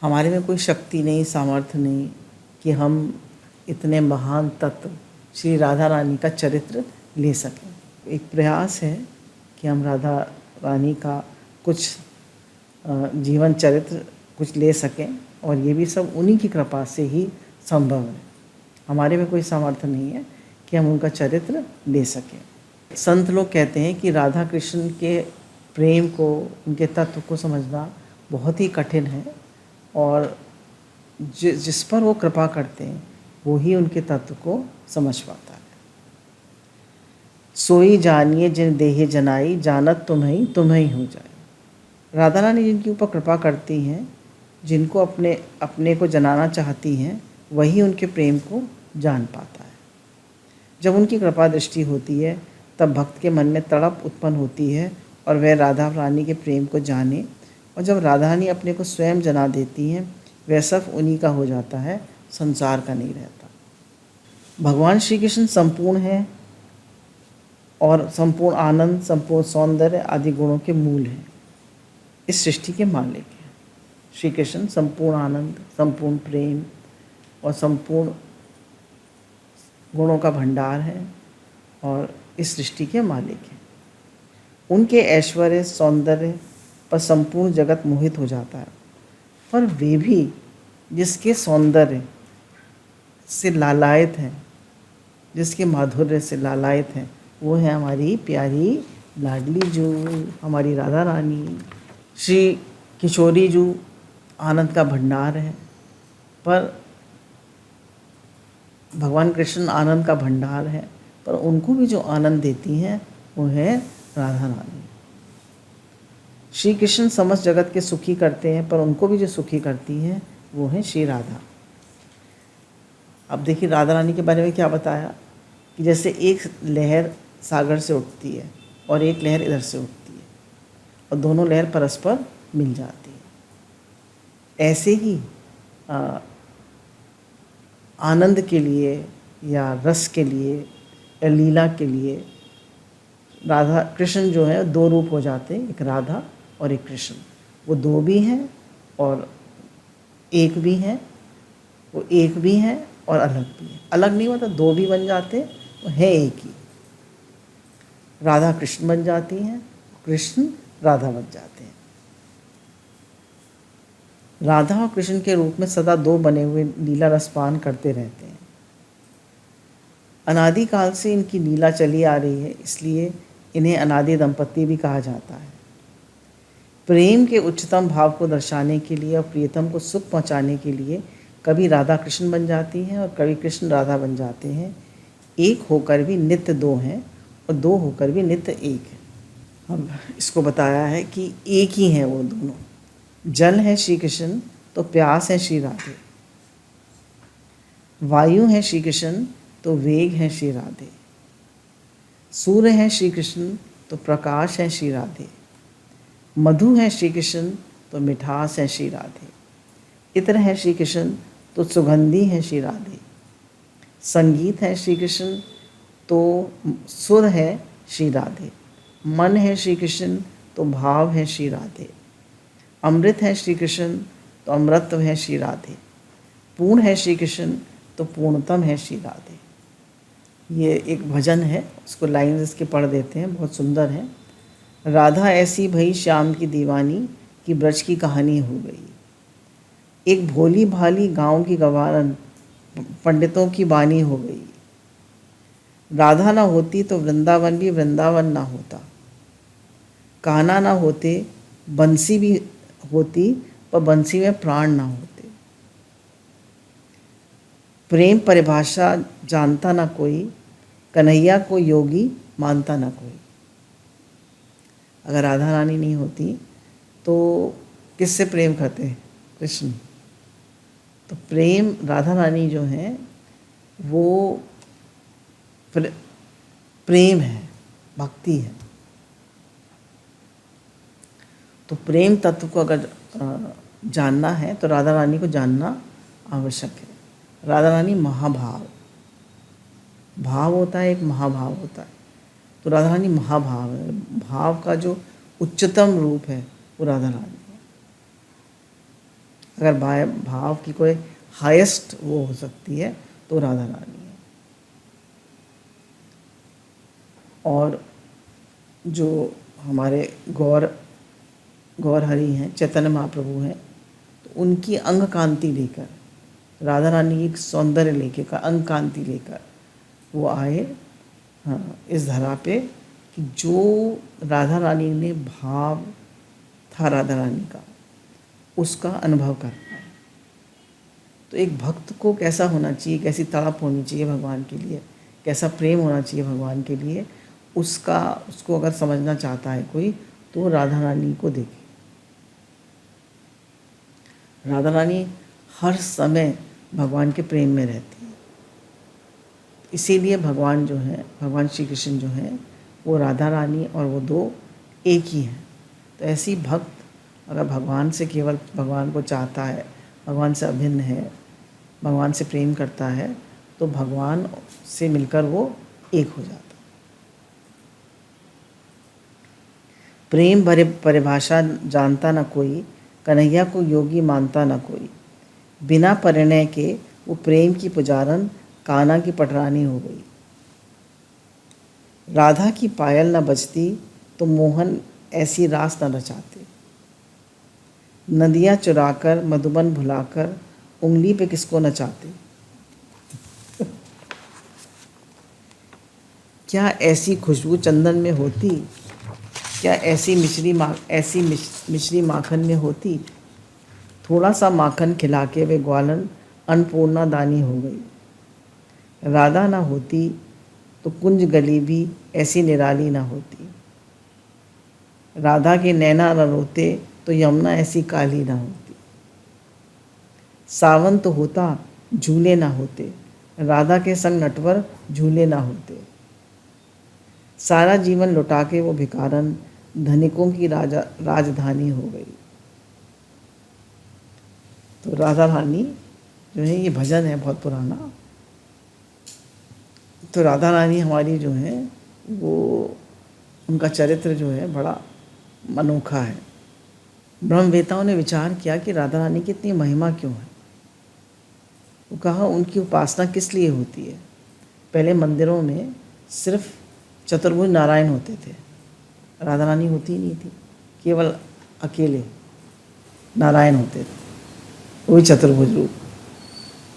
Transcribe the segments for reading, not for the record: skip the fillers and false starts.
हमारे में कोई शक्ति नहीं, सामर्थ्य नहीं कि हम इतने महान तत्व श्री राधा रानी का चरित्र ले सकें। एक प्रयास है कि हम राधा रानी का कुछ जीवन चरित्र कुछ ले सकें, और ये भी सब उन्हीं की कृपा से ही संभव है। हमारे में कोई सामर्थ्य नहीं है कि हम उनका चरित्र ले सकें। संत लोग कहते हैं कि राधा कृष्ण के प्रेम को, उनके तत्व को समझना बहुत ही कठिन है, और जिस पर वो कृपा करते हैं वो ही उनके तत्व को समझ पाता है। सोई जानिए जिन देहे जनाई, जानत तुम्हें ही हो जाए। राधा रानी जिनके ऊपर कृपा करती हैं, जिनको अपने को जनाना चाहती हैं, वही उनके प्रेम को जान पाता है। जब उनकी कृपा दृष्टि होती है तब भक्त के मन में तड़प उत्पन्न होती है और वह राधा रानी के प्रेम को जाने, और जब राधा रानी अपने को स्वयं जना देती हैं, वह सब उन्हीं का हो जाता है, संसार का नहीं रहता। भगवान श्री कृष्ण संपूर्ण है और संपूर्ण आनंद, संपूर्ण सौंदर्य आदि गुणों के मूल हैं, इस सृष्टि के मालिक हैं। श्री कृष्ण संपूर्ण आनंद, संपूर्ण प्रेम और संपूर्ण गुणों का भंडार है और इस सृष्टि के मालिक हैं। उनके ऐश्वर्य सौंदर्य पर संपूर्ण जगत मोहित हो जाता है, पर वे भी जिसके सौंदर्य से लालायित हैं, जिसके माधुर्य से लालायित हैं, वो है हमारी प्यारी लाडली जू, हमारी राधा रानी। श्री किशोरी जू आनंद का भंडार है, पर भगवान कृष्ण आनंद का भंडार है, पर उनको भी जो आनंद देती हैं वो है राधा रानी। श्री कृष्ण समस्त जगत के सुखी करते हैं, पर उनको भी जो सुखी करती हैं वो है श्री राधा। अब देखिए राधा रानी के बारे में क्या बताया कि जैसे एक लहर सागर से उठती है और एक लहर इधर से उठती है और दोनों लहर परस्पर मिल जाती है, ऐसे ही आनंद के लिए या रस के लिए या लीला के लिए राधा कृष्ण जो है दो रूप हो जाते हैं, एक राधा और एक कृष्ण। वो दो भी हैं और एक भी हैं, वो एक भी हैं और अलग भी हैं। अलग नहीं होता, दो भी बन जाते, वो है एक ही। राधा कृष्ण बन जाती हैं, कृष्ण राधा बन जाते हैं। राधा और कृष्ण के रूप में सदा दो बने हुए लीला रसपान करते रहते हैं। अनादिकाल से इनकी लीला चली आ रही है, इसलिए इन्हें अनादि दंपति भी कहा जाता है। प्रेम के उच्चतम भाव को दर्शाने के लिए और प्रियतम को सुख पहुंचाने के लिए कभी राधा कृष्ण बन जाती हैं और कभी कृष्ण राधा बन जाते हैं। एक होकर भी नित्य दो हैं और दो होकर भी नित्य एक है। अब इसको बताया है कि एक ही हैं वो दोनों। जल है श्री कृष्ण तो प्यास है श्री राधे, वायु है श्री कृष्ण तो वेग है श्री राधे, सूर्य है श्री कृष्ण तो प्रकाश है श्री राधे, मधु है श्री कृष्ण तो मिठास है श्री राधे, इत्र है श्री कृष्ण तो सुगंधी है श्री राधे, संगीत है श्री कृष्ण तो सुर है श्री राधे, मन है श्री कृष्ण तो भाव है श्री राधे, अमृत है श्री कृष्ण तो अमृतत्व है श्री राधे, पूर्ण है श्री कृष्ण तो पूर्णतम है श्री राधे। ये एक भजन है, उसको लाइन इसके पढ़ देते हैं, बहुत सुंदर है। राधा ऐसी भई श्याम की दीवानी कि ब्रज की कहानी हो गई, एक भोली भाली गांव की गवारन पंडितों की बानी हो गई, राधा ना होती तो वृंदावन भी वृंदावन ना होता, कान्हा ना होते बंसी भी होती पर बंसी में प्राण ना होते, प्रेम परिभाषा जानता ना कोई, कन्हैया को योगी मानता ना कोई। अगर राधा रानी नहीं होती तो किससे प्रेम करते? कृष्ण। तो प्रेम राधा रानी जो है वो प्रेम है, भक्ति है। तो प्रेम तत्व को अगर जानना है तो राधा रानी को जानना आवश्यक है। राधा रानी महाभाव, भाव होता है, एक महाभाव होता है, तो राधा रानी महाभाव है। भाव का जो उच्चतम रूप है वो राधा रानी है। अगर भाव की कोई हाईएस्ट वो हो सकती है तो राधा रानी है। और जो हमारे गौर हरि हैं, चैतन्य महाप्रभु हैं, तो उनकी अंग कांति लेकर, राधा रानी की सौंदर्य लेकर, अंग कांति लेकर वो आए, हाँ, इस धरा पे कि जो राधा रानी ने भाव था राधा रानी का, उसका अनुभव कर पाए। तो एक भक्त को कैसा होना चाहिए, कैसी तड़प होनी चाहिए भगवान के लिए, कैसा प्रेम होना चाहिए भगवान के लिए, उसको अगर समझना चाहता है कोई, तो राधा रानी को देखे। राधा रानी हर समय भगवान के प्रेम में रहती है। इसीलिए भगवान जो है, भगवान श्री कृष्ण जो है, वो राधा रानी और वो दो एक ही हैं। तो ऐसी भक्त अगर भगवान से केवल भगवान को चाहता है, भगवान से अभिन्न है, भगवान से प्रेम करता है, तो भगवान से मिलकर वो एक हो जाता है। प्रेम भरे परिभाषा जानता न कोई, कन्हैया को योगी मानता न कोई। बिना परिणय के वो प्रेम की पुजारन, कान्हा की पटरानी हो गई। राधा की पायल न बजती तो मोहन ऐसी रास न रचाते। नदियाँ चुराकर, मधुबन भुलाकर, उंगली पे किसको नचाते। क्या ऐसी खुशबू चंदन में होती, क्या ऐसी मिश्री माखन में होती। थोड़ा सा माखन खिला के वे ग्वालन अन्नपूर्णा दानी हो गई। राधा ना होती तो कुंज गली भी ऐसी निराली ना होती। राधा के नैना न रोते तो यमुना ऐसी काली ना होती। सावन तो होता झूले ना होते, राधा के संग नटवर झूले ना होते। सारा जीवन लुटा के वो भिखारन, धनिकों की राजधानी हो गई। तो राधा रानी जो है, ये भजन है बहुत पुराना। तो राधा रानी हमारी जो है, वो उनका चरित्र जो है बड़ा अनोखा है। ब्रह्मवेताओं ने विचार किया कि राधा रानी की इतनी महिमा क्यों है। वो कहा उनकी उपासना किस लिए होती है। पहले मंदिरों में सिर्फ चतुर्भुज नारायण होते थे, राधा रानी होती ही नहीं थी, केवल अकेले नारायण होते थे, वही चतुर्भुज रूप।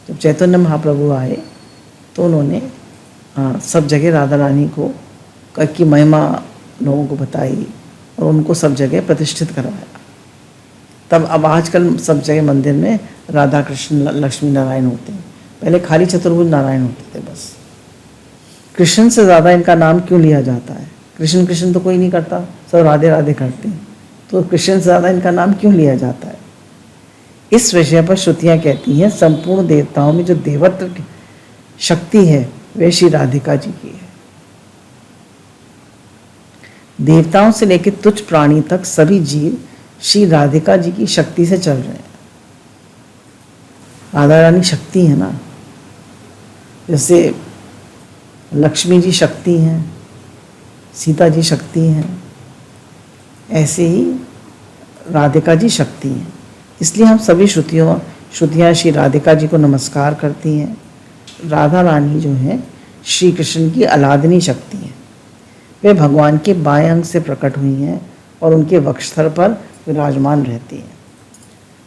जब चैतन्य महाप्रभु आए तो उन्होंने सब जगह राधा रानी को की महिमा लोगों को बताई और उनको सब जगह प्रतिष्ठित करवाया। तब अब आजकल सब जगह मंदिर में राधा कृष्ण लक्ष्मी नारायण होते हैं, पहले खाली चतुर्भुज नारायण होते थे बस। कृष्ण से ज़्यादा इनका नाम क्यों लिया जाता है। कृष्ण कृष्ण तो कोई नहीं करता, सब राधे राधे करते हैं, तो कृष्ण से ज़्यादा इनका नाम क्यों लिया जाता है। इस विषय पर श्रुतियाँ कहती हैं संपूर्ण देवताओं में जो देवत्व की शक्ति है वह श्री राधिका जी की है। देवताओं से लेकर तुच्छ प्राणी तक सभी जीव श्री राधिका जी की शक्ति से चल रहे हैं। राधा रानी शक्ति है ना, जैसे लक्ष्मी जी शक्ति हैं, सीता जी शक्ति हैं, ऐसे ही राधिका जी शक्ति हैं। इसलिए हम सभी श्रुतियाँ श्री राधिका जी को नमस्कार करती हैं। राधा रानी जो है श्री कृष्ण की अलादनी शक्ति है। वे भगवान के बाएं अंग से प्रकट हुई हैं और उनके वक्षस्थल पर विराजमान रहती हैं।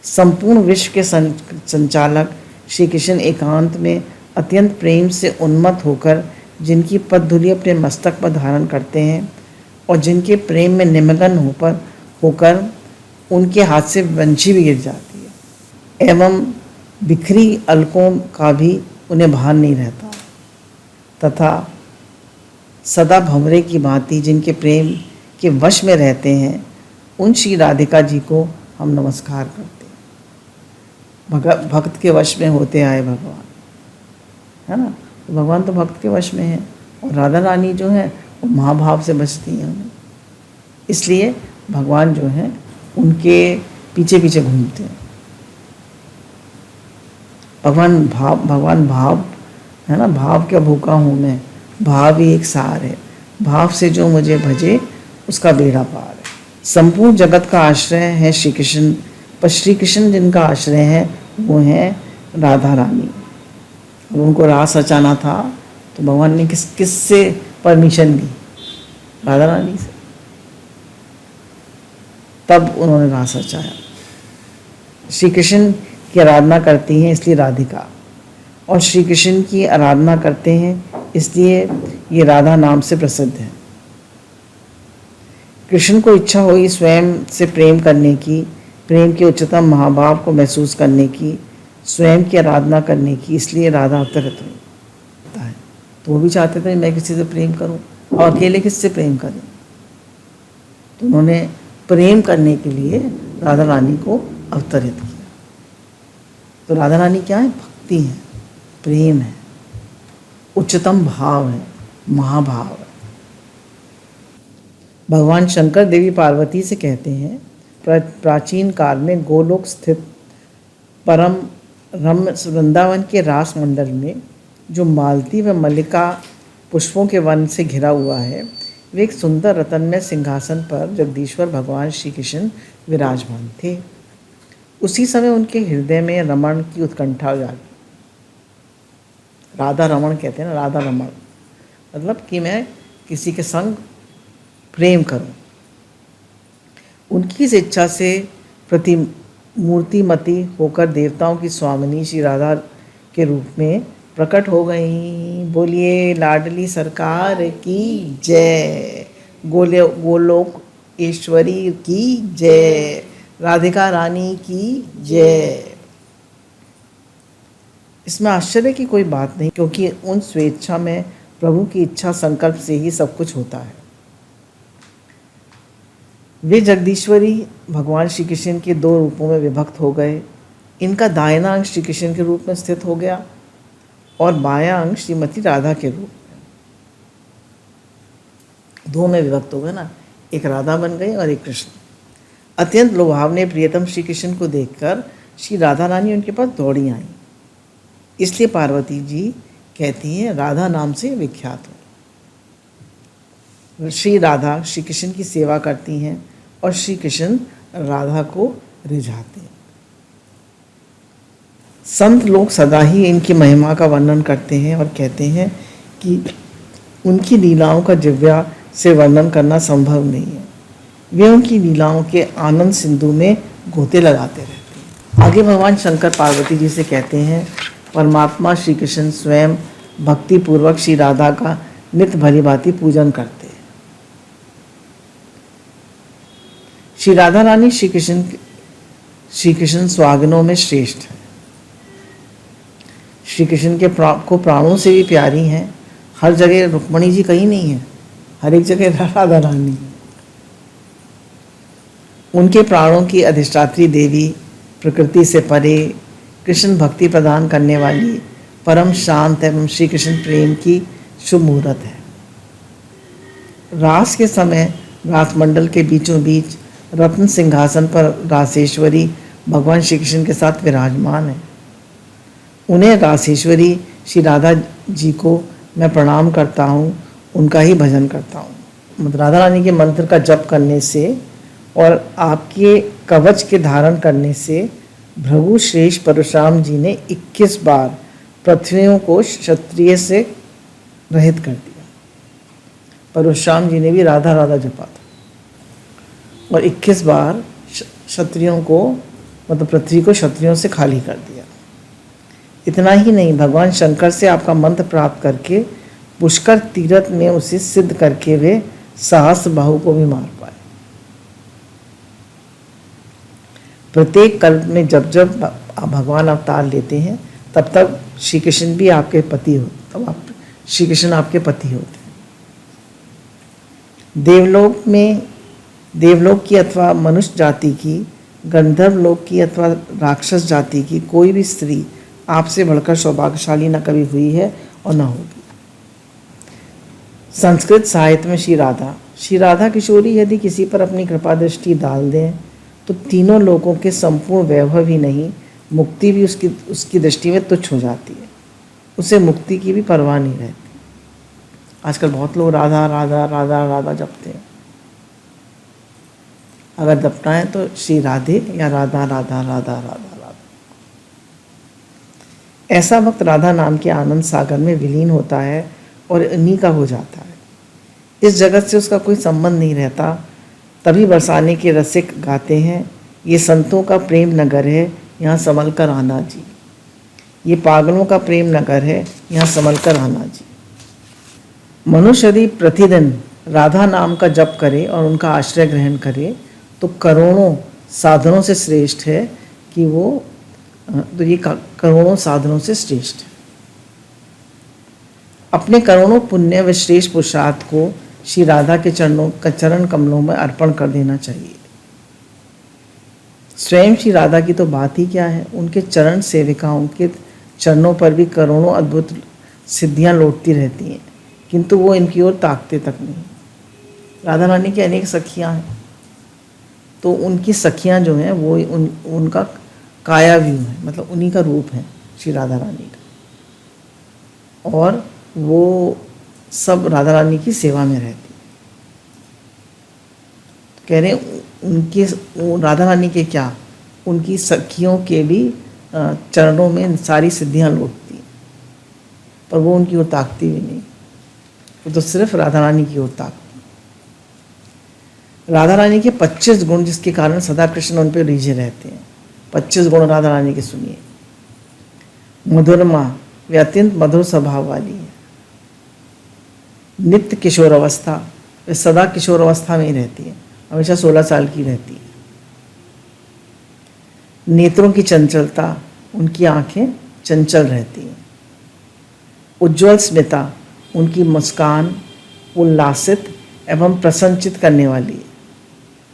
संपूर्ण विश्व के संचालक श्री कृष्ण एकांत में अत्यंत प्रेम से उन्मत्त होकर जिनकी पदधूलि अपने मस्तक पर धारण करते हैं और जिनके प्रेम में निमग्न होकर उनके हाथ से वंशी भी गिर जाती है एवं बिखरी अलकों का भी उन्हें भान नहीं रहता, तथा सदा भंवरे की भांति जिनके प्रेम के वश में रहते हैं, उन श्री राधिका जी को हम नमस्कार करते हैं। भक्त के वश में होते आए भगवान, है ना। तो भगवान तो भक्त के वश में है और राधा रानी जो है वो महाभाव से बचती हैं उन्हें, इसलिए भगवान जो है उनके पीछे पीछे घूमते हैं। भगवान भाव है ना, भाव क्या भूखा हूँ मैं, भाव ही एक सार है, भाव से जो मुझे भजे उसका बेड़ा पार है। संपूर्ण जगत का आश्रय है श्री कृष्ण, पर श्री कृष्ण जिनका आश्रय है वो हैं राधा रानी। अब उनको रास रचाना था तो भगवान ने किससे परमिशन ली? राधा रानी से। तब उन्होंने रास रचाया। श्री कृष्ण की आराधना करती हैं इसलिए राधिका, और श्री कृष्ण की आराधना करते हैं इसलिए ये राधा नाम से प्रसिद्ध है। कृष्ण को इच्छा हुई स्वयं से प्रेम करने की, प्रेम के उच्चतम महाभाव को महसूस करने की, स्वयं की आराधना करने की, इसलिए राधा अवतरित हुई। तो वो भी चाहते थे मैं किसी से प्रेम करूं, और अकेले किससे प्रेम करूं? तो उन्होंने प्रेम करने के लिए राधा रानी को अवतरित किया। तो राधा रानी क्या है? भक्ति है, प्रेम है, उच्चतम भाव है, महाभाव है। भगवान शंकर देवी पार्वती से कहते हैं, प्राचीन काल में गोलोक स्थित परम रम्य वृंदावन के रास मंडल में जो मालती व मल्लिका पुष्पों के वन से घिरा हुआ है, वे एक सुंदर रत्नमय सिंहासन पर जगदीश्वर भगवान श्री कृष्ण विराजमान थे। उसी समय उनके हृदय में रमण की उत्कंठा जागी। राधा रमण कहते हैं ना, राधा रमण मतलब कि मैं किसी के संग प्रेम करूं। उनकी इस इच्छा से प्रतिमूर्तिमती होकर देवताओं की स्वामिनी श्री राधा के रूप में प्रकट हो गई। बोलिए लाडली सरकार की जय, गोलोक ईश्वरी की जय, राधिका रानी की जय। इसमें आश्चर्य की कोई बात नहीं, क्योंकि उन स्वेच्छा में प्रभु की इच्छा संकल्प से ही सब कुछ होता है। वे जगदीश्वरी भगवान श्री कृष्ण के दो रूपों में विभक्त हो गए। इनका दाहिना अंग श्री कृष्ण के रूप में स्थित हो गया और बायां अंग श्रीमती राधा के रूप में। दो में विभक्त हो गए ना, एक राधा बन गई और एक कृष्ण। अत्यंत लुभावने प्रियतम श्री कृष्ण को देखकर श्री राधा रानी उनके पास दौड़ी आई। इसलिए पार्वती जी कहती हैं राधा नाम से विख्यात हो। श्री राधा श्री कृष्ण की सेवा करती हैं और श्री कृष्ण राधा को रिझाते हैं। संत लोग सदा ही इनकी महिमा का वर्णन करते हैं और कहते हैं कि उनकी लीलाओं का जिह्वा से वर्णन करना संभव नहीं है। वे उनकी लीलाओं के आनंद सिंधु में गोते लगाते रहते हैं। आगे भगवान शंकर पार्वती जी से कहते हैं, परमात्मा श्री कृष्ण स्वयं भक्ति पूर्वक श्री राधा का नित्य भली भांति पूजन करते हैं। श्री राधा रानी श्री कृष्ण स्वागनों में श्रेष्ठ है। श्री कृष्ण के को प्राणों से भी प्यारी हैं। हर जगह रुक्मणी जी कहीं नहीं है, हर एक जगह राधा रानी है। उनके प्राणों की अधिष्ठात्री देवी, प्रकृति से परे, कृष्ण भक्ति प्रदान करने वाली, परम शांत एवं श्री कृष्ण प्रेम की शुभ मुहूर्त है। रास के समय रास मंडल के बीचों बीच रत्न सिंहासन पर रासेश्वरी भगवान श्री कृष्ण के साथ विराजमान है। उन्हें रासेश्वरी श्री राधा जी को मैं प्रणाम करता हूँ, उनका ही भजन करता हूँ। राधा रानी के मंत्र का जप करने से और आपके कवच के धारण करने से भृगु श्रेष्ठ परशुराम जी ने 21 बार पृथ्वियों को क्षत्रिय से रहित कर दिया। परशुराम जी ने भी राधा राधा जपा था और 21 बार क्षत्रियों को मतलब पृथ्वी को क्षत्रियों से खाली कर दिया। इतना ही नहीं, भगवान शंकर से आपका मंत्र प्राप्त करके पुष्कर तीर्थ में उसे सिद्ध करके वे सहस्र बाहु को भी मार पाए। प्रत्येक कल्प में जब जब भगवान अवतार लेते हैं तब तब श्री कृष्ण भी आपके पति होते, तब आप श्री कृष्ण आपके पति होते हैं। देवलोक की अथवा मनुष्य जाति की, गंधर्व लोक की अथवा राक्षस जाति की कोई भी स्त्री आपसे बढ़कर सौभाग्यशाली न कभी हुई है और न होगी। संस्कृत साहित्य में श्री राधा किशोरी यदि किसी पर अपनी कृपा दृष्टि डाल दें तो तीनों लोगों के संपूर्ण वैभव ही नहीं, मुक्ति भी उसकी दृष्टि में तुच्छ हो जाती है। उसे मुक्ति की भी परवाह नहीं रहती। आजकल बहुत लोग राधा राधा राधा राधा जपते हैं। अगर जपना है तो श्री राधे या राधा राधा राधा राधा राधा। ऐसा वक्त राधा नाम के आनंद सागर में विलीन होता है और इन्हीं का हो जाता है। इस जगत से उसका कोई संबंध नहीं रहता। तभी बरसाने के रसिक गाते हैं, ये संतों का प्रेम नगर है, यहाँ संभल कर आना जी। ये पागलों का प्रेम नगर है, यहाँ संभल कर आना जी। मनुष्य यदि प्रतिदिन राधा नाम का जप करे और उनका आश्रय ग्रहण करे तो करोड़ों साधनों से श्रेष्ठ है कि वो तो ये करोड़ों साधनों से श्रेष्ठ है। अपने करोड़ों पुण्य व श्रेष्ठ पुरुषार्थ को श्री राधा के चरण कमलों में अर्पण कर देना चाहिए। स्वयं श्री राधा की तो बात ही क्या है, उनके चरण सेविकाओं के चरणों पर भी करोड़ों अद्भुत सिद्धियां लौटती रहती हैं, किंतु वो इनकी ओर ताकते तक नहीं। राधा रानी की अनेक सखियां हैं, तो उनकी सखियां जो हैं वो उनका काया व्यू है, मतलब उन्हीं का रूप है श्री राधा रानी का, और वो सब राधा रानी की सेवा में रहती। कह रहे उनके राधा रानी के क्या, उनकी सखियों के भी चरणों में सारी सिद्धियां लौटती, पर वो उनकी ओर ताकती भी नहीं, वो तो सिर्फ राधा रानी की ओर ताकती। राधा रानी के 25 गुण जिसके कारण सदा कृष्ण उन पर रीझे रहते हैं। 25 गुण राधा रानी के सुनिए। मधुरमा, वे अत्यंत मधुर स्वभाव वाली है। नित्य किशोर अवस्था, वे सदा किशोर अवस्था में ही रहती है, हमेशा 16 साल की रहती है। नेत्रों की चंचलता, उनकी आंखें चंचल रहती हैं। उज्ज्वल स्मिता, उनकी मुस्कान उल्लासित एवं प्रसन्नचित करने वाली है।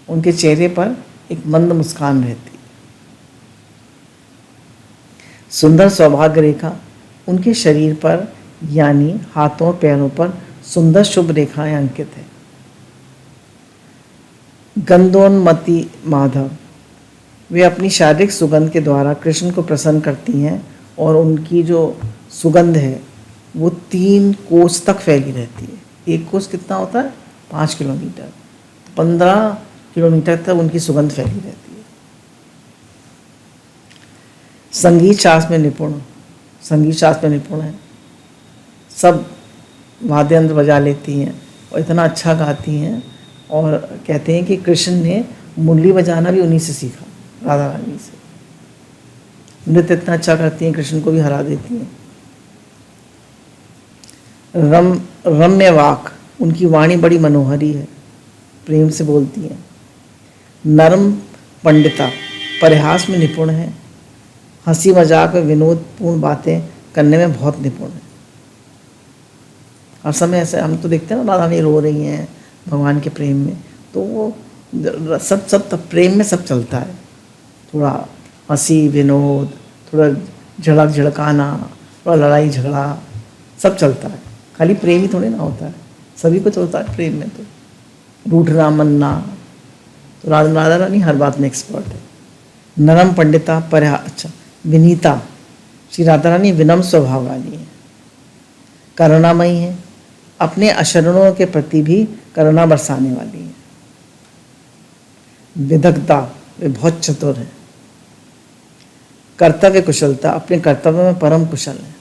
उनके चेहरे पर एक मंद मुस्कान रहती है। सुंदर सौभाग्य रेखा, उनके शरीर पर यानी हाथों पैरों पर सुंदर शुभ रेखाएं अंकित है। गंधोन्मति माधव, वे अपनी शारीरिक सुगंध के द्वारा कृष्ण को प्रसन्न करती हैं और उनकी जो सुगंध है वो 3 कोस तक फैली रहती है। एक कोस कितना होता है? 5 किलोमीटर, 15 किलोमीटर तक उनकी सुगंध फैली रहती है। संगीत शास्त्र में निपुण, संगीत शास्त्र में निपुण है, सब वाद्य यंत्र बजा लेती हैं और इतना अच्छा गाती हैं, और कहते हैं कि कृष्ण ने मुरली बजाना भी उन्हीं से सीखा, राधा रानी से। नृत्य इतना अच्छा करती हैं, कृष्ण को भी हरा देती हैं। रम्य वाक, उनकी वाणी बड़ी मनोहरी है, प्रेम से बोलती हैं। नरम पंडिता, परिहास में निपुण है, हंसी मजाक व विनोदपूर्ण बातें करने में बहुत निपुण है। हर समय ऐसे हम तो देखते हैं ना, राधा रानी रो रही हैं भगवान के प्रेम में, तो वो सब प्रेम में सब चलता है। थोड़ा हंसी विनोद, थोड़ा झड़क झड़काना, थोड़ा लड़ाई झगड़ा, सब चलता है। खाली प्रेम ही थोड़े ना होता है, सभी कुछ होता है प्रेम में। तो रूठना मनना, तो राधा रानी हर बात में एक्सपर्ट है। नरम पंडिता, अच्छा विनीता, श्री राधा रानी विनम्र स्वभाव वाली है। करुणामयी है, अपने अशरणों के प्रति भी करुणा बरसाने वाली है। विदग्धता, वे बहुत चतुर है। कर्तव्य कुशलता, अपने कर्तव्य में परम कुशल है।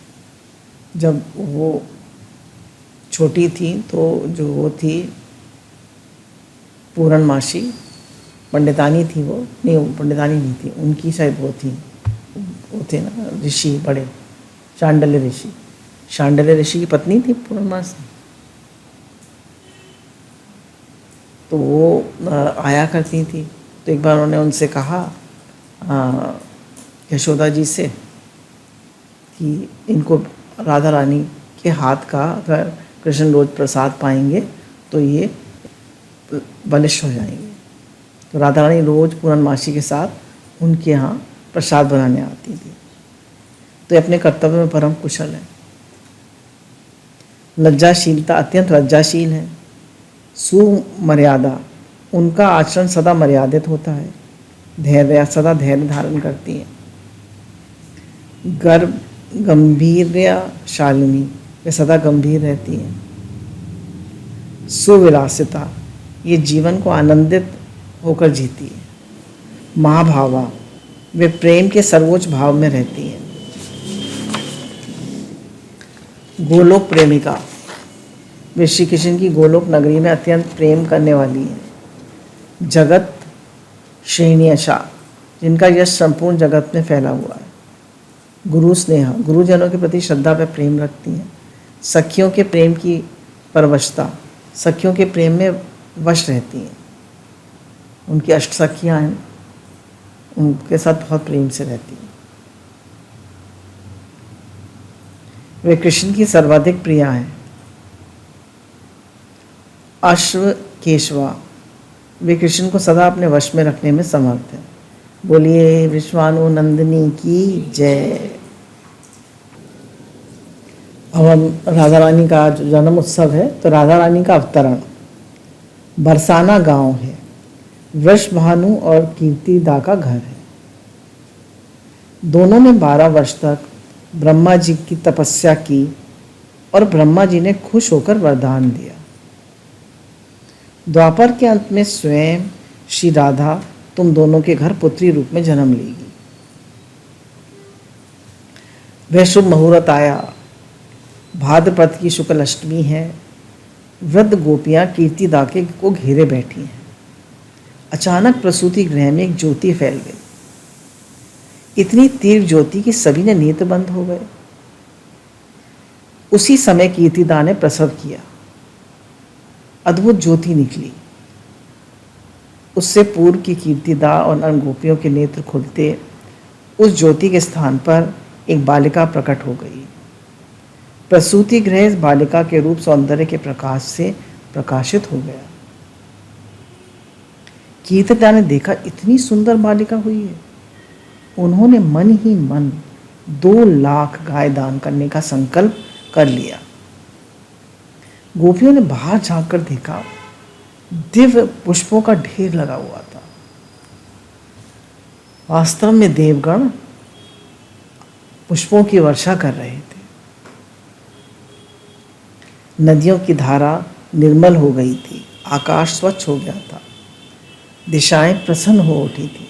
जब वो छोटी थी तो जो वो थी पूर्णमासी पंडितानी थी, वो नहीं, वो पंडितानी नहीं थी, उनकी शायद वो थे ना ऋषि बड़े, शांडल्य ऋषि। शांडल्य ऋषि की पत्नी थी पूर्णमासी। तो वो आया करती थी, तो एक बार उन्होंने उनसे कहा यशोदा जी से कि इनको राधा रानी के हाथ का अगर कृष्ण रोज प्रसाद पाएंगे तो ये बलिष्ठ हो जाएंगे। तो राधा रानी रोज पूर्णमासी के साथ उनके यहाँ प्रसाद बनाने आती थी। तो ये अपने कर्तव्य में परम कुशल है। लज्जाशीलता, अत्यंत लज्जाशील है। सुमर्यादा, उनका आचरण सदा मर्यादित होता है। धैर्य, सदा धैर्य धारण करती है। गंभीर्यशालिनी, वे सदा गंभीर रहती हैं। सुविलासिता, ये जीवन को आनंदित होकर जीती है। महाभावा, वे प्रेम के सर्वोच्च भाव में रहती हैं। गोलोक प्रेमिका, वे श्री कृष्ण की गोलोक नगरी में अत्यंत प्रेम करने वाली हैं। जगत श्रेणियशा, जिनका यश संपूर्ण जगत में फैला हुआ है। गुरु स्नेहा, गुरुजनों के प्रति श्रद्धा पर प्रेम रखती हैं। सखियों के प्रेम की परवशता, सखियों के प्रेम में वश रहती हैं। उनकी अष्ट सखियाँ हैं, उनके साथ बहुत प्रेम से रहती हैं। वे कृष्ण की सर्वाधिक प्रिया हैं। अश्व केशवा, वे कृष्ण को सदा अपने वश में रखने में समर्थ हैं। बोलिए विश्वानु नंदिनी की जय। अब हम राधा रानी का जो जन्म उत्सव है, तो राधा रानी का अवतरण बरसाना गांव है। वृषभानु और कीर्तिदा का घर है। दोनों ने 12 वर्ष तक ब्रह्मा जी की तपस्या की और ब्रह्मा जी ने खुश होकर वरदान दिया। द्वापर के अंत में स्वयं श्री राधा तुम दोनों के घर पुत्री रूप में जन्म लेगी। वह शुभ मुहूर्त आया। भाद्रपद की शुक्ल अष्टमी है। वृद्ध गोपियां कीर्तिदा के को घेरे बैठी हैं। अचानक प्रसूति गृह में एक ज्योति फैल गई। इतनी तीव्र ज्योति कि सभी ने नेत्र बंद हो गए। उसी समय कीर्तिदा ने प्रसव किया। अद्भुत ज्योति निकली। उससे पूर्व की कीर्तिदा और अन्य गोपियों के नेत्र खुलते उस ज्योति के स्थान पर एक बालिका प्रकट हो गई। प्रसूति गृह इस बालिका के रूप सौंदर्य के प्रकाश से प्रकाशित हो गया। कीर्तिदा ने देखा इतनी सुंदर बालिका हुई है। उन्होंने मन ही मन 2 लाख गाय दान करने का संकल्प कर लिया। गोपियों ने बाहर झांककर देखा, दिव्य पुष्पों का ढेर लगा हुआ था। वास्तव में देवगण पुष्पों की वर्षा कर रहे थे। नदियों की धारा निर्मल हो गई थी। आकाश स्वच्छ हो गया था। दिशाएं प्रसन्न हो उठी थी।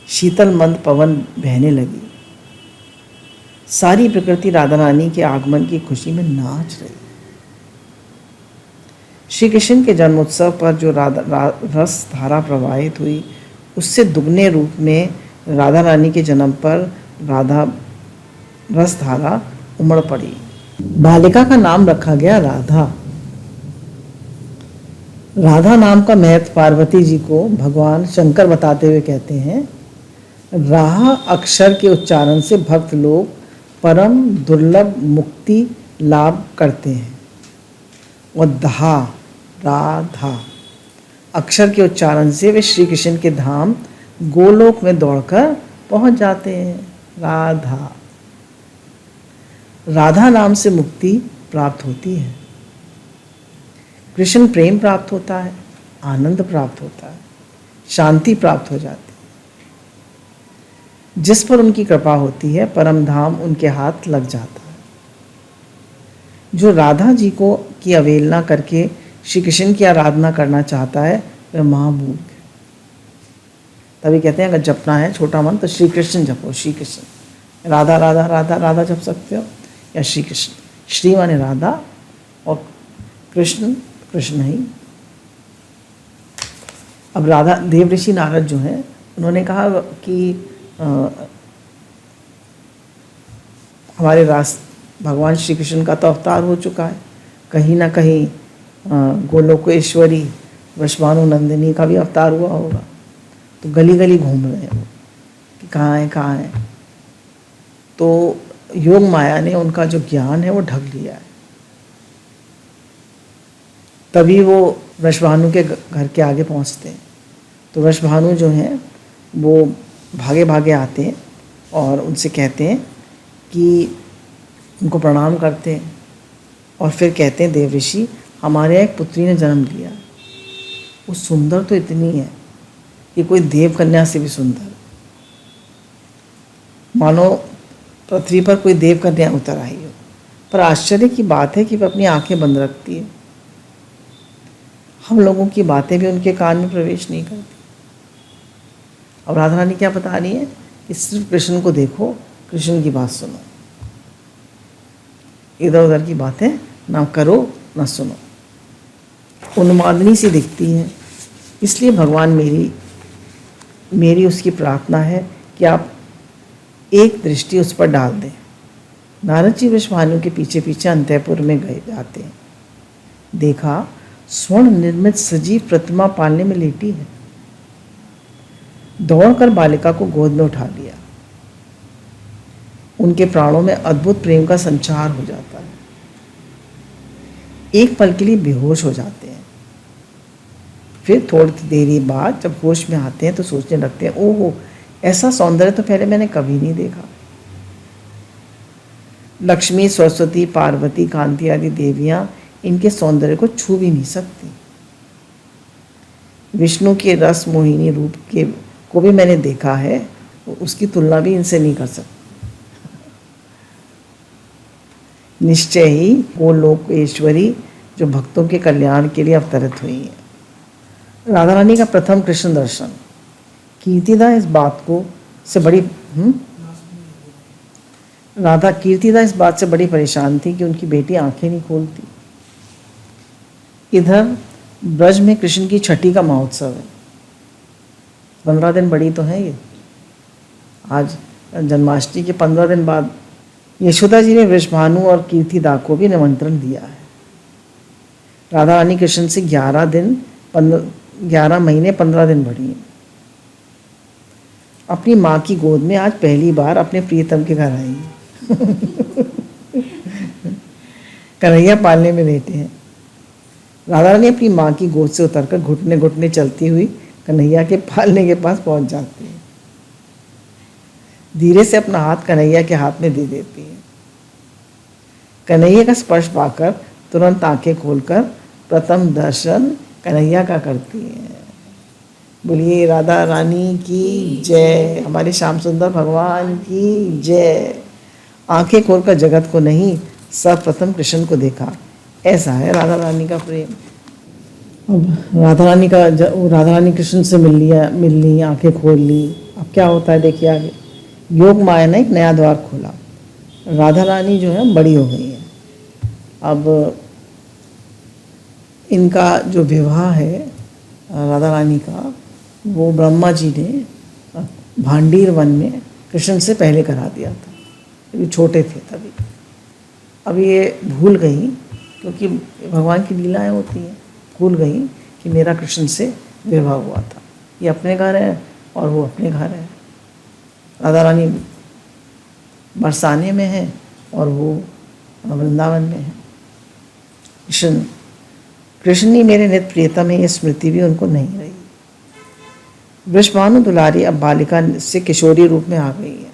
शीतल मंद पवन बहने लगी। सारी प्रकृति राधा रानी के आगमन की खुशी में नाच रही। श्री कृष्ण के जन्मोत्सव पर जो रस धारा प्रवाहित हुई, उससे दुगने रूप में राधा रानी के जन्म पर राधा रस धारा उमड़ पड़ी। बालिका का नाम रखा गया राधा। राधा नाम का महत्व पार्वती जी को भगवान शंकर बताते हुए कहते हैं, राह अक्षर के उच्चारण से भक्त लोग परम दुर्लभ मुक्ति लाभ करते हैं। और धा राधा अक्षर के उच्चारण से वे श्री कृष्ण के धाम गोलोक में दौड़कर पहुंच जाते हैं। राधा, राधा नाम से मुक्ति प्राप्त होती है। कृष्ण प्रेम प्राप्त होता है, आनंद प्राप्त होता है, शांति प्राप्त हो जाती है। जिस पर उनकी कृपा होती है, परम धाम उनके हाथ लग जाता है। जो राधा जी को की अवहेलना करके श्री कृष्ण की आराधना करना चाहता है, वह महामूर्ख है। तभी कहते हैं अगर जपना है छोटा मन तो श्री कृष्ण जपो। श्री कृष्ण, राधा राधा राधा राधा जप सकते हो, या श्री कृष्ण। श्री माने राधा और कृष्ण कृष्ण ही। अब राधा देव ऋषि नारद जो हैं, उन्होंने कहा कि हमारे भगवान श्री कृष्ण का तो अवतार हो चुका है, कहीं ना कहीं गोलोकेश्वरी वृषभानु नंदिनी का भी अवतार हुआ होगा। तो गली गली घूम रहे हैं वो कि कहाँ है कहाँ है। तो योग माया ने उनका जो ज्ञान है वो ढक लिया है। तभी वो वृषभानु के घर के आगे पहुंचते हैं। तो वृषभानु जो हैं वो भागे भागे आते हैं और उनसे कहते हैं कि उनको प्रणाम करते हैं और फिर कहते हैं, देव ऋषि हमारे यहाँ एक पुत्री ने जन्म लिया। वो सुंदर तो इतनी है कि कोई देव कन्या से भी सुंदर, मानो पृथ्वी पर कोई देव कन्या उतर आई हो। पर आश्चर्य की बात है कि वह अपनी आंखें बंद रखती है। हम लोगों की बातें भी उनके कान में प्रवेश नहीं करती। अब राधा रानी क्या बता रही है कि सिर्फ कृष्ण को देखो, कृष्ण की बात सुनो, इधर उधर की बातें ना करो ना सुनो। उन्मादनी सी दिखती है, इसलिए भगवान मेरी उसकी प्रार्थना है कि आप एक दृष्टि उस पर डाल दें। नारद जी विश्वभानु के पीछे पीछे अंतःपुर में गए जाते हैं। देखा स्वर्ण निर्मित सजीव प्रतिमा पालने में लेटी है। दौड़कर बालिका को गोद में उठा लिया। उनके प्राणों में अद्भुत प्रेम का संचार हो जाता है। एक पल के लिए बेहोश हो जाते हैं। फिर थोड़ी देरी बाद जब होश में आते हैं तो सोचने लगते हैं, ओहो, ऐसा सौंदर्य तो पहले मैंने कभी नहीं देखा। लक्ष्मी, सरस्वती, पार्वती, कांति आदि देवियां इनके सौंदर्य को छू भी नहीं सकती। विष्णु के रस मोहिनी रूप के को भी मैंने देखा है, उसकी तुलना भी इनसे नहीं कर सकती। निश्चय ही वो लोकेश्वरी जो भक्तों के कल्याण के लिए अवतरित हुई है। राधा रानी का प्रथम कृष्ण दर्शन। कीर्तिदा इस बात से बड़ी परेशान थी कि उनकी बेटी आंखें नहीं खोलती। इधर ब्रज में कृष्ण की छठी का महोत्सव है। 15 दिन बड़ी तो है ये। आज जन्माष्टमी के 15 दिन बाद यशोदा जी ने वृषभानु और कीर्तिदा को भी निमंत्रण दिया है। राधा रानी कृष्ण से 11 महीने 15 दिन बड़ी हैं। अपनी माँ की गोद में आज पहली बार अपने प्रियतम के घर आई हैं। कन्हैया पालने में लेटे हैं। राधा रानी अपनी माँ की गोद से उतरकर घुटने घुटने चलती हुई कन्हैया के पालने के पास पहुंच जाती है। धीरे से अपना हाथ कन्हैया के हाथ में दे देती है। कन्हैया का स्पर्श पाकर तुरंत आंखें खोलकर प्रथम दर्शन कन्हैया का करती है। बोलिए राधा रानी की जय, हमारे श्याम सुंदर भगवान की जय। आंखें खोलकर जगत को नहीं, सर्वप्रथम कृष्ण को देखा। ऐसा है राधा रानी का प्रेम। अब राधा रानी कृष्ण से मिल ली, आंखें खोल ली। अब क्या होता है देखिए आगे। योग माया ने एक नया द्वार खोला। राधा रानी जो है बड़ी हो गई है। अब इनका जो विवाह है राधा रानी का, वो ब्रह्मा जी ने भांडीर वन में कृष्ण से पहले करा दिया था। ये छोटे थे तभी। अब ये भूल गई, क्योंकि भगवान की लीलाएं होती हैं, भूल गई कि मेरा कृष्ण से विवाह हुआ था। ये अपने घर है और वो अपने घर है। राधा रानी बरसाने में है और वो वृंदावन में है। कृष्ण ही मेरे नित्य प्रियतम है, ये स्मृति भी उनको नहीं रही। वृषभानु दुलारी अब बालिका से किशोरी रूप में आ गई है।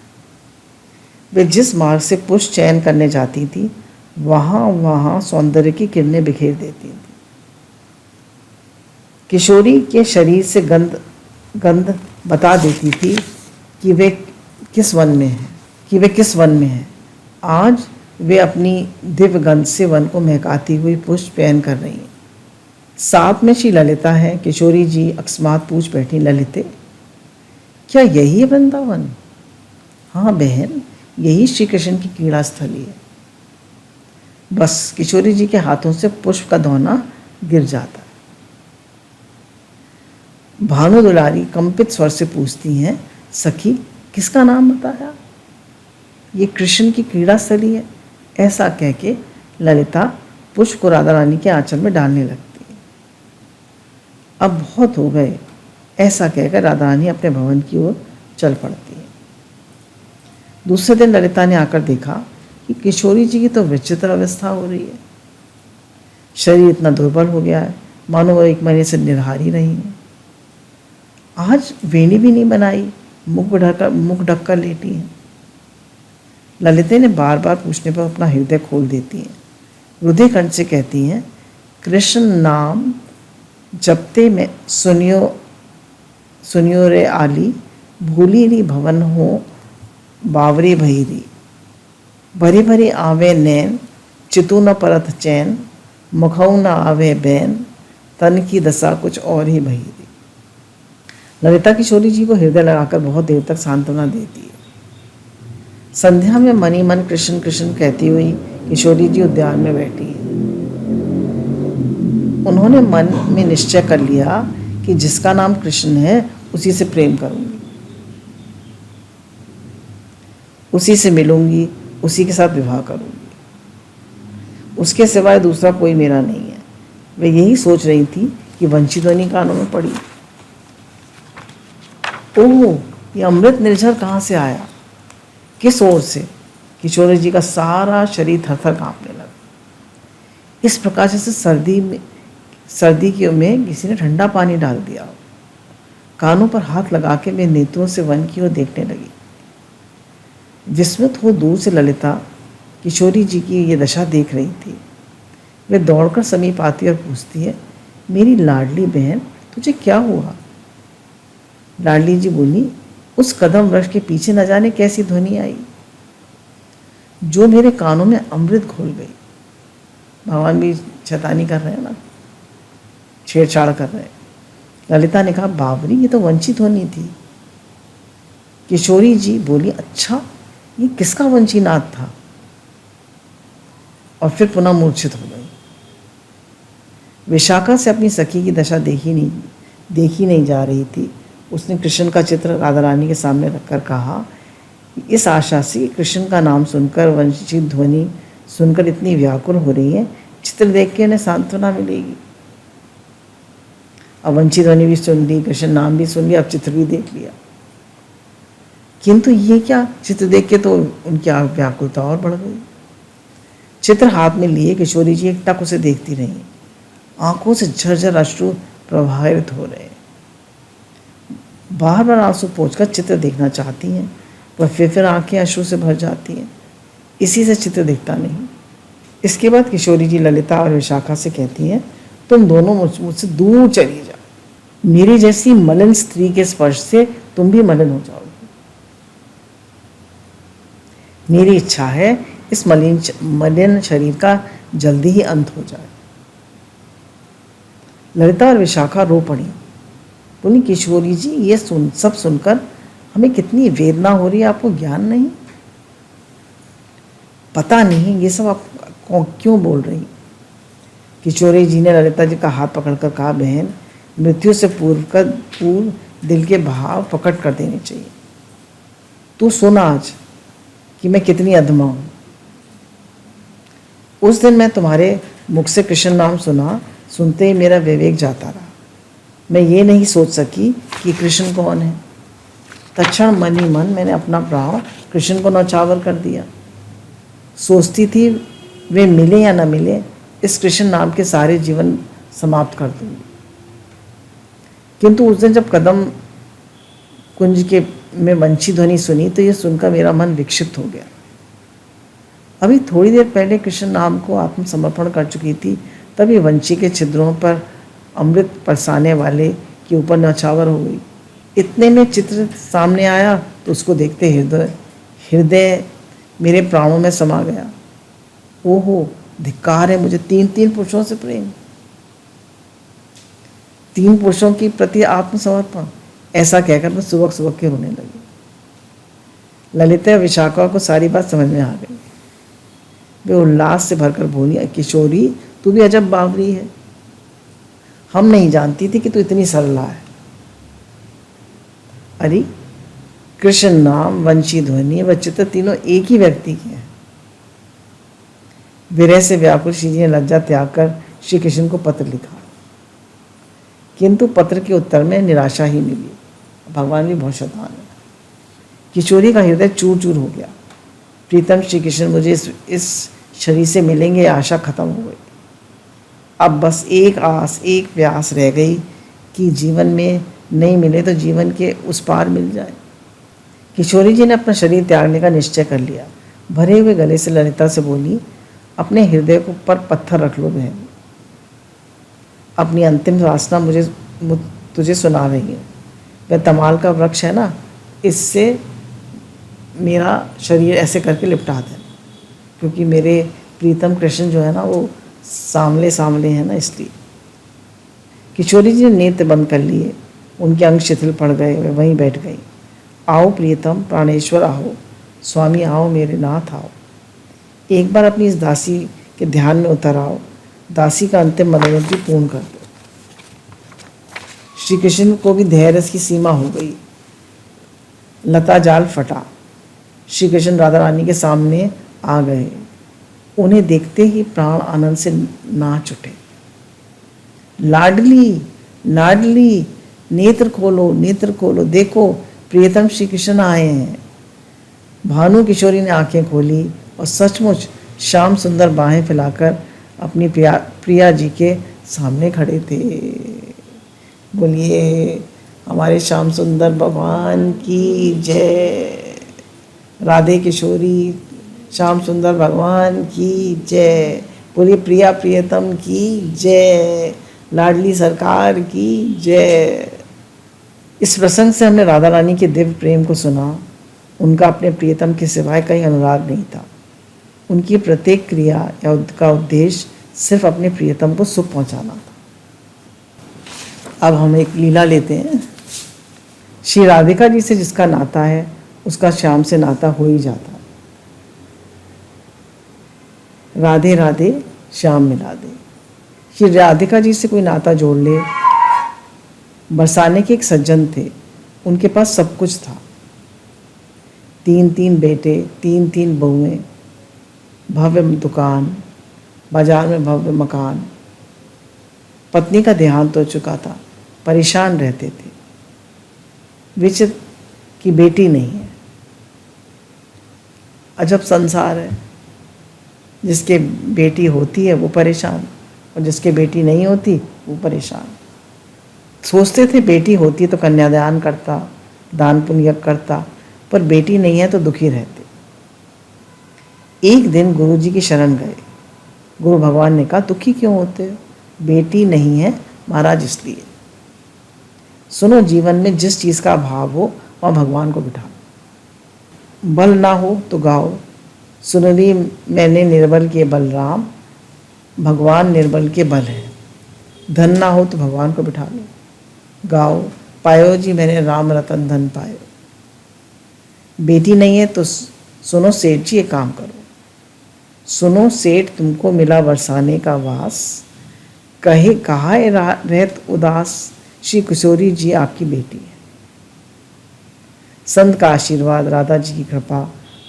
वे जिस मार्ग से पुष्प चयन करने जाती थी, वहाँ सौंदर्य की किरणें बिखेर देती थी। किशोरी के शरीर से गंध बता देती थी कि वे किस वन में है। आज वे अपनी दिव्य गंध से वन को महकाती हुई पुष्प पहन कर रही हैं। साथ में श्री ललिता है। किशोरी जी अकस्मात पूछ बैठी, ललिते, क्या यही है वृंदावन? हाँ बहन, यही श्री कृष्ण की क्रीड़ा स्थली है। बस किशोरी जी के हाथों से पुष्प का दोना गिर जाता है। भानु दुलारी कंपित स्वर से पूछती हैं, सखी किसका नाम बताया? ये कृष्ण की क्रीड़ा स्थली है। ऐसा कह के ललिता पुष्प को राधा रानी के आंचल में डालने लगती है। अब बहुत हो गए, ऐसा कहकर राधा रानी अपने भवन की ओर चल पड़ती है। दूसरे दिन ललिता ने आकर देखा कि किशोरी जी की तो विचित्र अवस्था हो रही है। शरीर इतना दुर्बल हो गया है, मानो वो 1 महीने से निराहारी रही है। आज वेणी भी नहीं बनाई, मुख ढककर लेटी है। ललिता ने बार बार पूछने पर अपना हृदय खोल देती हैं। हृदय कंठ से कहती हैं, कृष्ण नाम जपते में सुनियो रे आली, भूली री भवन हो बावरी भैरी। भरी भरी आवे नैन, चितू न परत चैन, मुखऊ न आवे बैन, तन की दशा कुछ और ही भई थी। ललिता किशोरी जी को हृदय लगाकर बहुत देर तक सांत्वना देती है। संध्या में मनी मन कृष्ण कृष्ण कहती हुई किशोरी जी उद्यान में बैठी हैं। उन्होंने मन में निश्चय कर लिया कि जिसका नाम कृष्ण है उसी से प्रेम करूंगी, उसी से मिलूंगी, उसी के साथ विवाह करूंगी। उसके सिवाय दूसरा कोई मेरा नहीं है। वे यही सोच रही थी कि वंशी ध्वनि कानों में पड़ी। ओह, ये अमृत निर्झर कहाँ से आया, किस ओर से? किशोरी जी का सारा शरीर थरथर कांपने लगा। इस प्रकार से सर्दी की में किसी ने ठंडा पानी डाल दिया। कानों पर हाथ लगा के मैं नेत्रों से वन की ओर देखने लगी। विस्मित हो दूर से ललिता किशोरी जी की ये दशा देख रही थी। वे दौड़कर समीप आती और पूछती है, मेरी लाडली बहन, तुझे क्या हुआ? लाडली जी बोली, उस कदम वृक्ष के पीछे न जाने कैसी ध्वनि आई जो मेरे कानों में अमृत घोल गई। भगवान भी शैतानी कर रहे हैं ना, छेड़छाड़ कर रहे हैं। ललिता ने कहा, बावरी, ये तो वंशी ध्वनि थी। किशोरी जी बोली, अच्छा, ये किसका वंशी नाद था? और फिर पुनः मूर्छित हो गई। विशाखा से अपनी सखी की दशा देखी नहीं जा रही थी। उसने कृष्ण का चित्र राधा रानी के सामने रखकर कहा, इस आशा से कृष्ण का नाम सुनकर, वंशी ध्वनि सुनकर इतनी व्याकुल हो रही है, चित्र देख के उन्हें सांत्वना मिलेगी। अब वंशी ध्वनि भी सुन ली, कृष्ण नाम भी सुन लिया, अब चित्र भी देख लिया। किंतु ये क्या, चित्र देख के तो उनकी व्याकुलता और बढ़ गई। चित्र हाथ में लिए किशोरी जी एकटक उसे देखती रही। आंखों से झरझर अश्रु प्रभावित हो रहे। बार बार आंसू पोंछकर चित्र देखना चाहती हैं, पर फिर आंखें अश्रु से भर जाती हैं। इसी से चित्र दिखता नहीं। इसके बाद किशोरी जी ललिता और विशाखा से कहती हैं, तुम दोनों मुझसे दूर चली जाओ। मेरी जैसी मलिन स्त्री के स्पर्श से तुम भी मलिन हो जाओगे। मेरी इच्छा है इस मलिन शरीर का जल्दी ही अंत हो जाए। ललिता और विशाखा रो पड़ी। बोली, किशोरी जी, ये सब सुनकर हमें कितनी वेदना हो रही है, आपको ज्ञान नहीं? पता नहीं ये सब आप क्यों बोल रही? किशोरी जी ने ललिता जी का हाथ पकड़कर कहा, बहन, मृत्यु से पूर्व दिल के भाव प्रकट कर देने चाहिए। तू सुन आज कि मैं कितनी अधमा हूँ। उस दिन मैं तुम्हारे मुख से कृष्ण नाम सुना, सुनते ही मेरा विवेक जाता रहा। मैं ये नहीं सोच सकी कि कृष्ण कौन है। तत्क्षण मन ही मन मैंने अपना प्राण कृष्ण को नौछावर कर दिया। सोचती थी वे मिले या न मिले, इस कृष्ण नाम के सारे जीवन समाप्त कर दूंगी। किंतु उस दिन जब कदम कुंज के में वंशी ध्वनि सुनी तो यह सुनकर मेरा मन विक्षिप्त हो गया। अभी थोड़ी देर पहले कृष्ण नाम को आत्मसमर्पण कर चुकी थी, तभी वंशी के छिद्रों पर अमृत बरसाने वाले के ऊपर नौछावर हो गई। इतने में चित्र सामने आया तो उसको देखते हृदय मेरे प्राणों में समा गया। ओहो, धिक्कार है मुझे, तीन पुरुषों से प्रेम, 3 पुरुषों के प्रति आत्मसमर्पण। ऐसा कहकर मैं सुबक के रोने लगी। ललिता और विशाखा को सारी बात समझ में आ गई। वे उल्लास से भरकर बोली, किशोरी, तू भी अजब बावरी है। हम नहीं जानती थी कि तू इतनी सरला है। अरे, कृष्ण नाम, वंशी ध्वनि व चित्र तीनों एक ही व्यक्ति के हैं। विरह से व्याकुल श्री जी ने लज्जा त्याग कर श्री कृष्ण को पत्र लिखा, किंतु पत्र के उत्तर में निराशा ही मिली। भगवान भी बहुत शैतान है। किशोरी का हृदय चूर चूर हो गया। प्रीतम श्री कृष्ण मुझे इस शरीर से मिलेंगे, आशा खत्म हो गई। अब बस एक आस, एक प्यास रह गई कि जीवन में नहीं मिले तो जीवन के उस पार मिल जाए। किशोरी जी ने अपना शरीर त्यागने का निश्चय कर लिया। भरे हुए गले से ललिता से बोली, अपने हृदय को पर पत्थर रख लो बहन। अपनी अंतिम वासना तुझे सुना रही है। वह तमाल का वृक्ष है ना, इससे मेरा शरीर ऐसे करके लिपटा देना, क्योंकि मेरे प्रीतम कृष्ण जो है ना वो सामले है ना, इसलिए। किशोरी जी ने नेत्र बंद कर लिए, उनके अंग शिथिल पड़ गए, वे वहीं बैठ गई। आओ प्रियतम, प्राणेश्वर आओ, स्वामी आओ, मेरे नाथ आओ, एक बार अपनी इस दासी के ध्यान में उतर आओ, दासी का अंतिम मनोरंजन पूर्ण कर दो। श्री कृष्ण को भी धैर्य की सीमा हो गई। लता जाल फटा, श्री कृष्ण राधा रानी के सामने आ गए। उन्हें देखते ही प्राण आनंद से नाच उठे। लाडली लाडली, नेत्र खोलो, नेत्र खोलो, देखो प्रियतम श्री कृष्ण आए हैं। भानु किशोरी ने आंखें खोली और सचमुच श्याम सुंदर बाहें फैलाकर अपनी प्रिया जी के सामने खड़े थे। बोलिए हमारे श्याम सुंदर भगवान की जय। राधे किशोरी श्याम सुंदर भगवान की जय। बोलिए प्रिया प्रियतम की जय, लाडली सरकार की जय। इस प्रसंग से हमने राधा रानी के दिव्य प्रेम को सुना। उनका अपने प्रियतम के सिवाय कहीं अनुराग नहीं था। उनकी प्रत्येक क्रिया या उनका उद्देश्य सिर्फ अपने प्रियतम को सुख पहुंचाना था। अब हम एक लीला लेते हैं। श्री राधिका जी से जिसका नाता है उसका श्याम से नाता हो ही जाता। राधे राधे श्याम मिला दे। श्री राधिका जी से कोई नाता जोड़ ले। बरसाने के एक सज्जन थे, उनके पास सब कुछ था। 3 बेटे, 3 बहुएं, भव्य दुकान, बाजार में भव्य मकान। पत्नी का देहांत हो चुका था, परेशान रहते थे। विचित्र की बेटी नहीं है। अजब संसार है, जिसके बेटी होती है वो परेशान और जिसके बेटी नहीं होती वो परेशान। सोचते थे बेटी होती तो कन्यादान करता, दान पुण्य करता, पर बेटी नहीं है तो दुखी रहते। एक दिन गुरु जी की शरण गए। गुरु भगवान ने कहा दुखी क्यों होते हो? बेटी नहीं है महाराज इसलिए। सुनो, जीवन में जिस चीज़ का अभाव हो वहाँ भगवान को बिठाओ। बल ना हो तो गाओ, सुन ली मैंने निर्बल के बलराम, भगवान निर्बल के बल है। धन ना हो तो भगवान को बिठा लो, गाओ पायो जी मैंने राम रतन धन पायो। बेटी नहीं है तो सुनो सेठ जी एक काम करो। सुनो सेठ, तुमको मिला बरसाने का वास, कहे कहा रहत उदास, श्री किशोरी जी आपकी बेटी है। संत का आशीर्वाद, राधा जी की कृपा,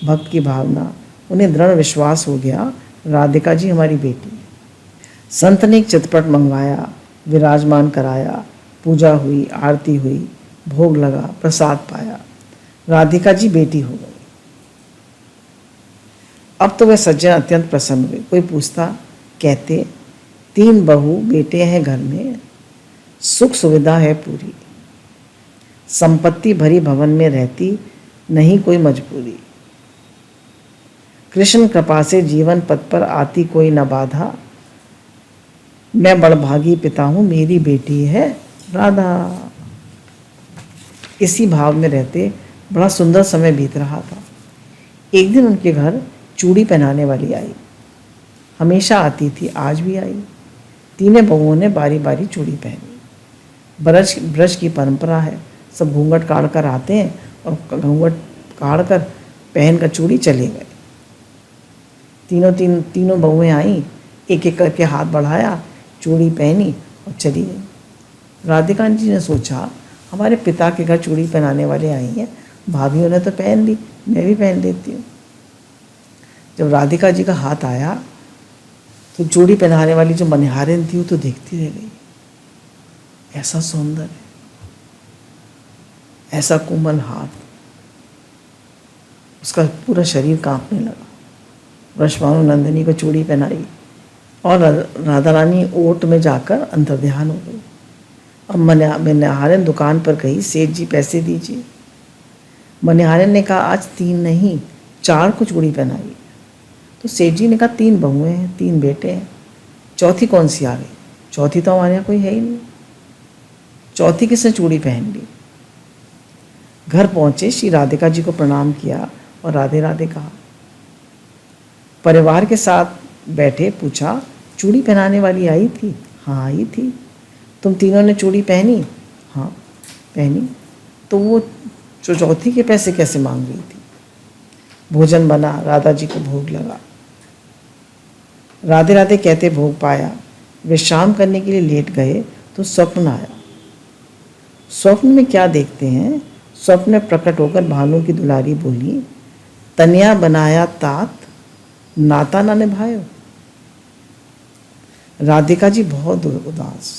भक्त की भावना, उन्हें दृढ़ विश्वास हो गया राधिका जी हमारी बेटी है। संत ने एक चित्रपट मंगवाया, विराजमान कराया, पूजा हुई, आरती हुई, भोग लगा, प्रसाद पाया, राधिका जी बेटी हो गई। अब तो वह सज्जन अत्यंत प्रसन्न हुए। कोई पूछता, कहते 3 बहू बेटे हैं घर में, सुख सुविधा है पूरी, संपत्ति भरी भवन में रहती, नहीं कोई मजबूरी। कृष्ण कृपा से जीवन पथ पर आती कोई न बाधा, मैं बड़भागी पिता हूँ, मेरी बेटी है राधा। इसी भाव में रहते बड़ा सुंदर समय बीत रहा था। एक दिन उनके घर चूड़ी पहनाने वाली आई। हमेशा आती थी, आज भी आई। 3 बहुओं ने बारी बारी चूड़ी पहनी। ब्रज की परंपरा है, सब घूंघट काढ़ कर आते हैं और घूंघट काढ़ कर पहन कर चूड़ी चले गए। तीनों बहुएं आई, एक एक करके हाथ बढ़ाया, चूड़ी पहनी और चली गई। राधिका जी ने सोचा हमारे पिता के घर चूड़ी पहनाने वाले आई हैं, भाभीयों ने तो पहन ली, मैं भी पहन लेती हूँ। जब राधिका जी का हाथ आया तो चूड़ी पहनाने वाली जो मनिहारिन थी वो तो देखती रह गई। ऐसा सौंदर्य, ऐसा कोमल हाथ, उसका पूरा शरीर कांपने लगा। ब्रजभानु नंदिनी को चूड़ी पहनाई और राधा रानी ओट में जाकर अंतर्ध्यान हो गई। अब मनिहारिन दुकान पर गई, सेठ जी पैसे दीजिए। मनिहारिन ने कहा आज 3 नहीं 4 को चूड़ी पहनाई। तो सेठ जी ने कहा 3 बहुएं हैं, 3 बेटे हैं, चौथी कौन सी आ गई? चौथी तो हमारे यहाँ कोई है ही नहीं, चौथी किसने चूड़ी पहन ली? घर पहुंचे, श्री राधिका जी को प्रणाम किया और राधे राधे कहा। परिवार के साथ बैठे पूछा चूड़ी पहनाने वाली आई थी? हाँ आई थी। तुम तीनों ने चूड़ी पहनी? हाँ पहनी। तो वो जो चौथी के पैसे कैसे मांग रही थी? भोजन बना, राधा जी को भोग लगा। राधे राधे कहते भोग पाया। विश्राम करने के लिए लेट गए तो स्वप्न आया। स्वप्न में क्या देखते हैं? स्वप्न में प्रकट होकर भानु की दुलारी बोली, तनिया बनाया तात, नाता ना निभायो। राधिका जी बहुत उदास।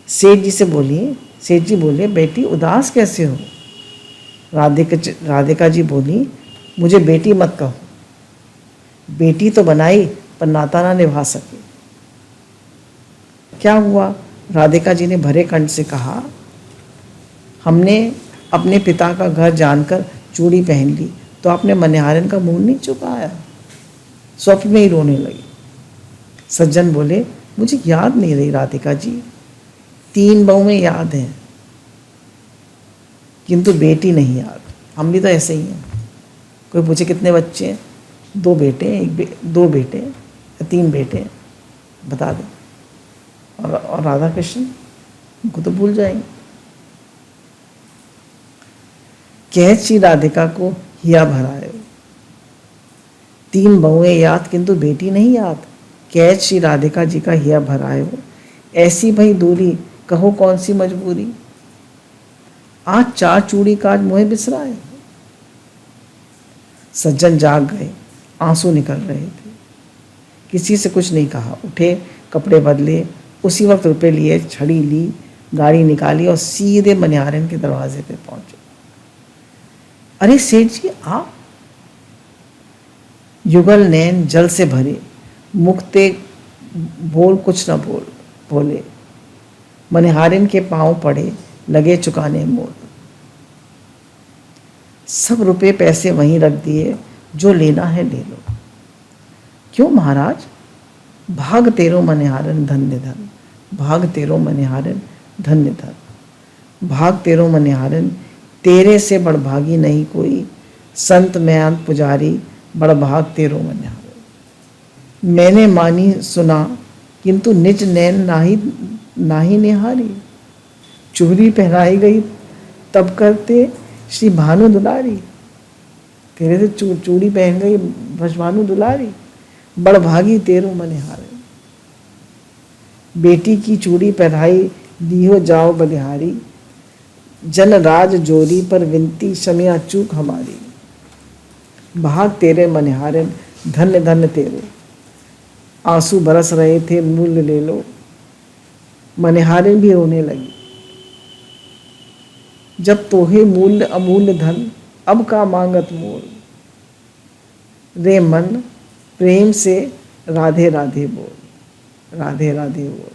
सेठ जी से बोली, सेठ जी बोले, बेटी उदास कैसे हो? राधिका जी बोली, मुझे बेटी मत कहो, बेटी तो बनाई पर नाता ना निभा सके। क्या हुआ? राधिका जी ने भरे कंठ से कहा, हमने अपने पिता का घर जानकर चूड़ी पहन ली तो आपने मनिहारन का मुंह नहीं चुकाया। स्वप्न में ही रोने लगी। सज्जन बोले, मुझे याद नहीं रही राधिका जी, 3 बहुएं याद हैं किंतु बेटी नहीं याद। हम भी तो ऐसे ही हैं। कोई पूछे कितने बच्चे हैं? 2 बेटे, 2 बेटे या 3 बेटे, बता दें। और राधा कृष्ण उनको तो भूल जाएंगे। कहत श्री राधिका को हिया भरायो, 3 बहुएं याद किंतु बेटी नहीं याद। कहत श्री राधिका जी का हिया भरायो, ऐसी भई दूरी कहो कौन सी मजबूरी। आज 4 चूड़ी काज मोहे बिसराए। सज्जन जाग गए, आंसू निकल रहे थे। किसी से कुछ नहीं कहा, उठे, कपड़े बदले, उसी वक्त रुपए लिए, छड़ी ली, गाड़ी निकाली और सीधे मनिहारन के दरवाजे पे पहुंचे। अरे सेठ जी आप? युगल नैन जल से भरे, मुक्ते बोल कुछ न बोले। मनिहारिन के पांव पड़े, लगे चुकाने मोल। सब रुपए पैसे वहीं रख दिए, जो लेना है ले लो। क्यों महाराज? भाग तेरो मनिहारन धन्य धन, भाग तेरो मनिहारन धन्य धन। भाग तेरो मनिहारन, तेरे से बड़भागी नहीं कोई, संत म्यांत पुजारी, बड़भाग तेरो मनिहारन। मैंने मानी सुना किंतु निज नैन नाही निहारी। चूड़ी पहनाई गई तब करते श्री भानु दुलारी। तेरे से चूड़ी पहन गई भानु दुलारी, बड़भागी तेरो मनिहारन। बेटी की चूड़ी पहनाई दियो जाओ बलिहारी, जन राज जोरी पर विनती शमिया चूक हमारी। भाग तेरे मनिहारन, धन्य धन्य तेरे। आंसू बरस रहे थे, मूल्य ले लो। मनिहारिन भी रोने लगी। जब तोहे मूल्य अमूल्य धन, अब का मांगत मोल। रे मन प्रेम से राधे राधे बोल, राधे राधे बोल।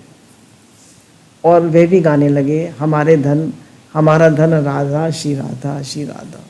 और वे भी गाने लगे, हमारे धन हमारा धन राधा श्री राधा श्री राधा।